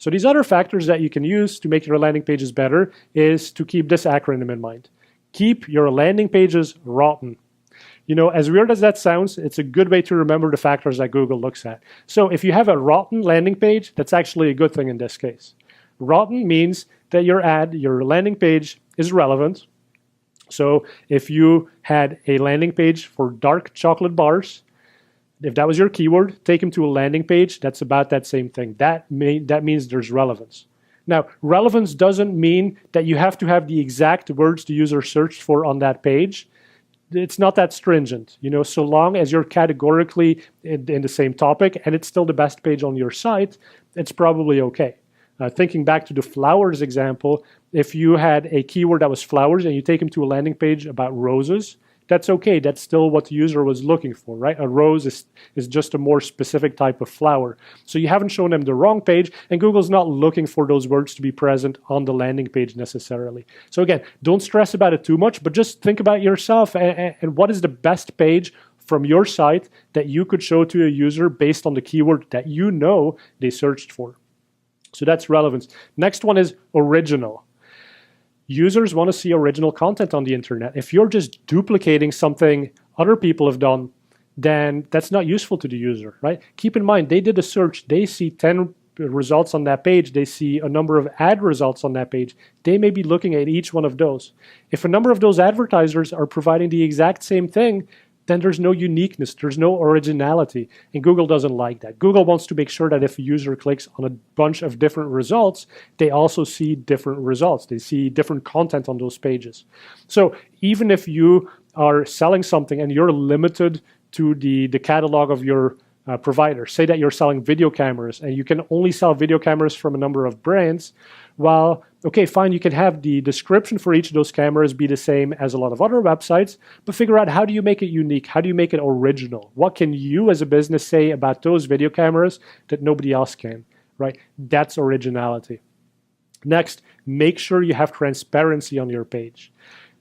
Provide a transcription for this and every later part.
So these other factors that you can use to make your landing pages better is to keep this acronym in mind. Keep your landing pages R.O.T.N. You know, as weird as that sounds, it's a good way to remember the factors that Google looks at. So if you have a R.O.T.N landing page, that's actually a good thing in this case. R.O.T.N means that your ad, your landing page is relevant. So if you had a landing page for dark chocolate bars, if that was your keyword, take them to a landing page, that's about that same thing. That means there's relevance. Now, relevance doesn't mean that you have to have the exact words the user searched for on that page. It's not that stringent, you know, so long as you're categorically in the same topic and it's still the best page on your site, it's probably okay. Thinking back to the flowers example, if you had a keyword that was flowers and you take them to a landing page about roses, that's okay. That's still what the user was looking for, right? A rose is just a more specific type of flower. So you haven't shown them the wrong page, and Google's not looking for those words to be present on the landing page necessarily. So again, don't stress about it too much, but just think about yourself and what is the best page from your site that you could show to a user based on the keyword that you know they searched for. So that's relevance. Next one is original. Users want to see original content on the internet. If you're just duplicating something other people have done, then that's not useful to the user, right? Keep in mind, they did a search, they see 10 results on that page, they see a number of ad results on that page. They may be looking at each one of those. If a number of those advertisers are providing the exact same thing, then there's no uniqueness, there's no originality, and Google doesn't like that. Google wants to make sure that if a user clicks on a bunch of different results, they also see different results. They see different content on those pages. So even if you are selling something and you're limited to the catalog of your provider, say that you're selling video cameras and you can only sell video cameras from a number of brands, well, okay, fine, you can have the description for each of those cameras be the same as a lot of other websites, but figure out how do you make it unique? How do you make it original? What can you as a business say about those video cameras that nobody else can, right? That's originality. Next, make sure you have transparency on your page.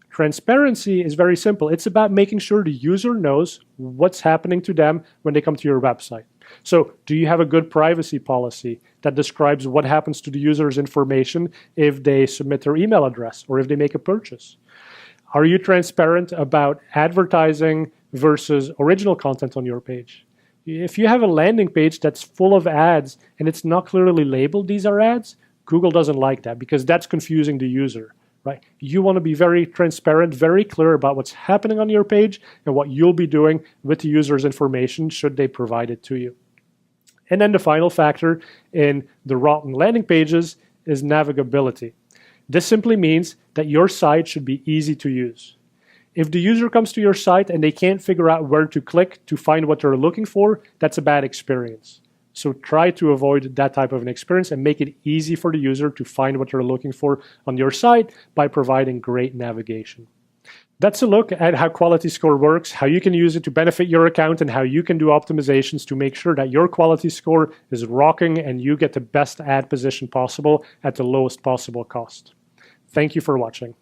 Transparency is very simple. It's about making sure the user knows what's happening to them when they come to your website. So do you have a good privacy policy that describes what happens to the user's information if they submit their email address or if they make a purchase? Are you transparent about advertising versus original content on your page? If you have a landing page that's full of ads and it's not clearly labeled these are ads, Google doesn't like that because that's confusing the user. Right? You want to be very transparent, very clear about what's happening on your page and what you'll be doing with the user's information should they provide it to you. And then the final factor in the R.O.T.N landing pages is navigability. This simply means that your site should be easy to use. If the user comes to your site and they can't figure out where to click to find what they're looking for, that's a bad experience. So try to avoid that type of an experience and make it easy for the user to find what they're looking for on your site by providing great navigation. That's a look at how Quality Score works, how you can use it to benefit your account, and how you can do optimizations to make sure that your quality score is rocking and you get the best ad position possible at the lowest possible cost. Thank you for watching.